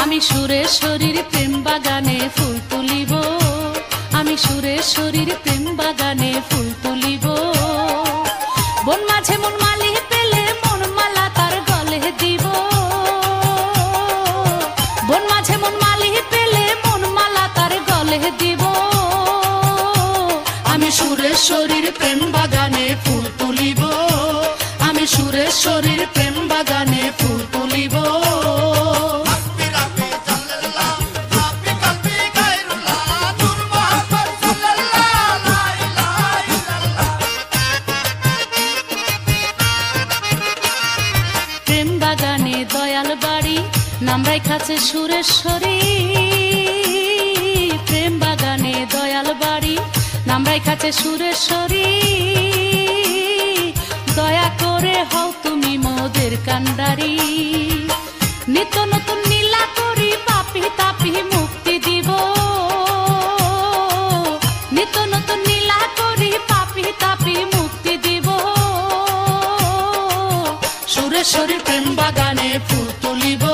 আমি সুরেশ্বরীর প্রেম বাগানে ফুল তুলিব, আমি সুরেশ্বরীর প্রেম বাগানে ফুল তুলিব। বন মাঝে মন মালি পেলে মন মালা তার গলে দিব, বন মাঝে মন মালি পেলে মন মালা তার গলে দিব। আমি সুরেশ্বরীর প্রেম বাগানে ফুল তুলিব, আমি সুরেশ্বরীর প্রেম বাগানে ফুল তুলিব। প্রেম বাগানে দয়াল বাড়ি নাম রাইখাছে সুরেশ্বরী, প্রেম বাগানে দয়াল বাড়ি নাম রাইখাছে সুরেশ্বরী। দয়া করে হও তুমি মোদের কান্ডারি, নিত্য নতুন নীলা করি পাপি তাপি মুক্তি দিব, নিত্য নতুন নীলা করি পাপি তাপি মুক্তি দিব। সুরেশ্বরী প্রেম বাগানে ফুল তুলিব,